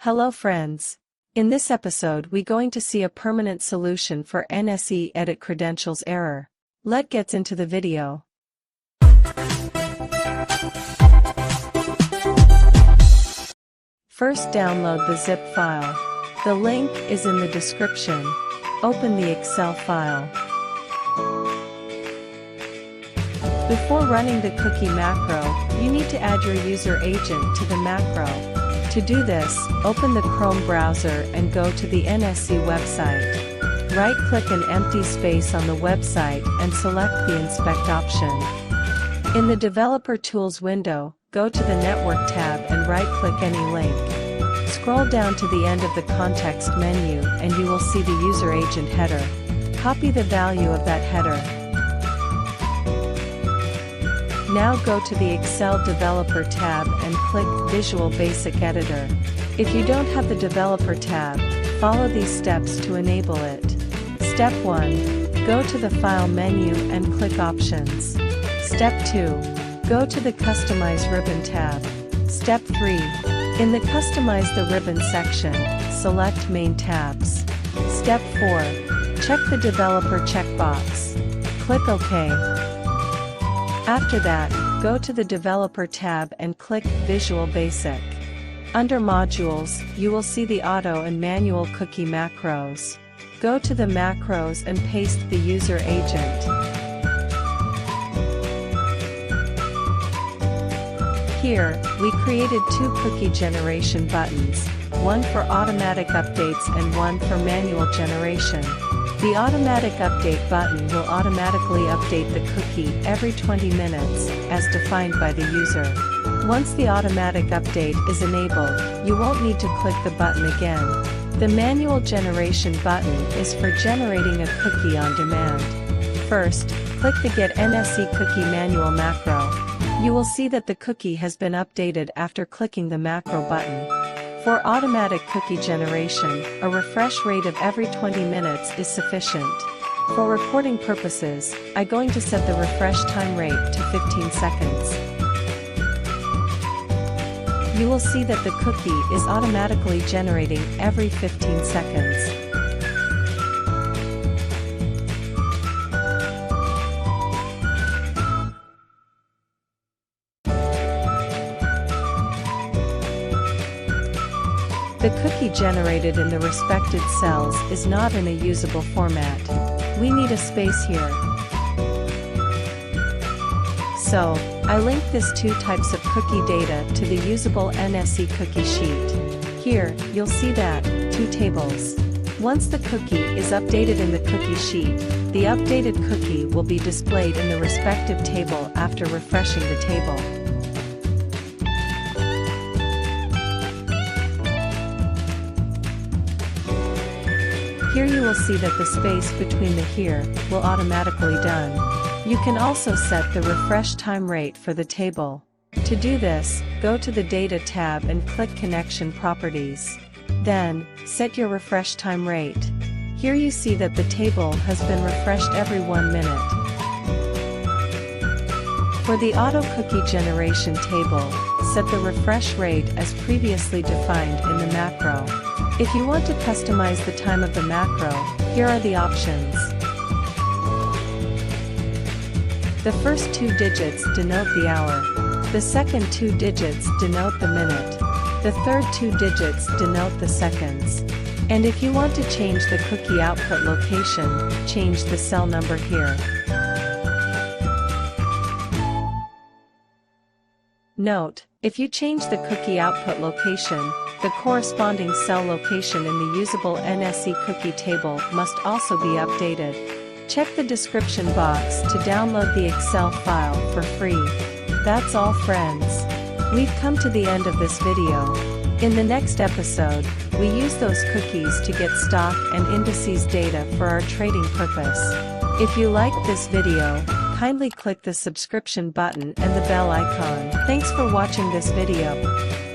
Hello friends. In this episode we going to see a permanent solution for NSE Edit Credentials error. Let's get into the video. First download the zip file. The link is in the description. Open the Excel file. Before running the cookie macro, you need to add your user agent to the macro. To do this, open the Chrome browser and go to the NSE website. Right-click an empty space on the website and select the Inspect option. In the Developer Tools window, go to the Network tab and right-click any link. Scroll down to the end of the context menu and you will see the user agent header. Copy the value of that header. Now go to the Excel Developer tab and click Visual Basic Editor. If you don't have the Developer tab, follow these steps to enable it. Step 1. Go to the File menu and click Options. Step 2. Go to the Customize Ribbon tab. Step 3. In the Customize the Ribbon section, select Main tabs. Step 4. Check the Developer checkbox. Click OK. After that, go to the Developer tab and click Visual Basic. Under Modules, you will see the Auto and Manual Cookie macros. Go to the macros and paste the user agent. Here, we created two cookie generation buttons, one for automatic updates and one for manual generation. The automatic update button will automatically update the cookie every 20 minutes, as defined by the user. Once the automatic update is enabled, you won't need to click the button again. The manual generation button is for generating a cookie on demand. First, click the Get NSE Cookie Manual macro. You will see that the cookie has been updated after clicking the macro button. For automatic cookie generation, a refresh rate of every 20 minutes is sufficient. For reporting purposes, I'm going to set the refresh time rate to 15 seconds. You will see that the cookie is automatically generating every 15 seconds. The cookie generated in the respected cells is not in a usable format. We need a space here. So, I linked this two types of cookie data to the usable NSE cookie sheet. Here, you'll see that, two tables. Once the cookie is updated in the cookie sheet, the updated cookie will be displayed in the respective table after refreshing the table. Here you will see that the space between the here will automatically done. You can also set the refresh time rate for the table. To do this, go to the Data tab and click Connection Properties. Then, set your refresh time rate. Here you see that the table has been refreshed every 1 minute. For the Auto Cookie Generation table, set the refresh rate as previously defined in the macro. If you want to customize the time of the macro, here are the options. The first 2 digits denote the hour. The second 2 digits denote the minute. The third 2 digits denote the seconds. And if you want to change the cookie output location, change the cell number here. Note, if you change the cookie output location, the corresponding cell location in the usable NSE cookie table must also be updated. Check the description box to download the Excel file for free. That's all friends. We've come to the end of this video. In the next episode, we use those cookies to get stock and indices data for our trading purpose. If you liked this video, kindly click the subscription button and the bell icon. Thanks for watching this video.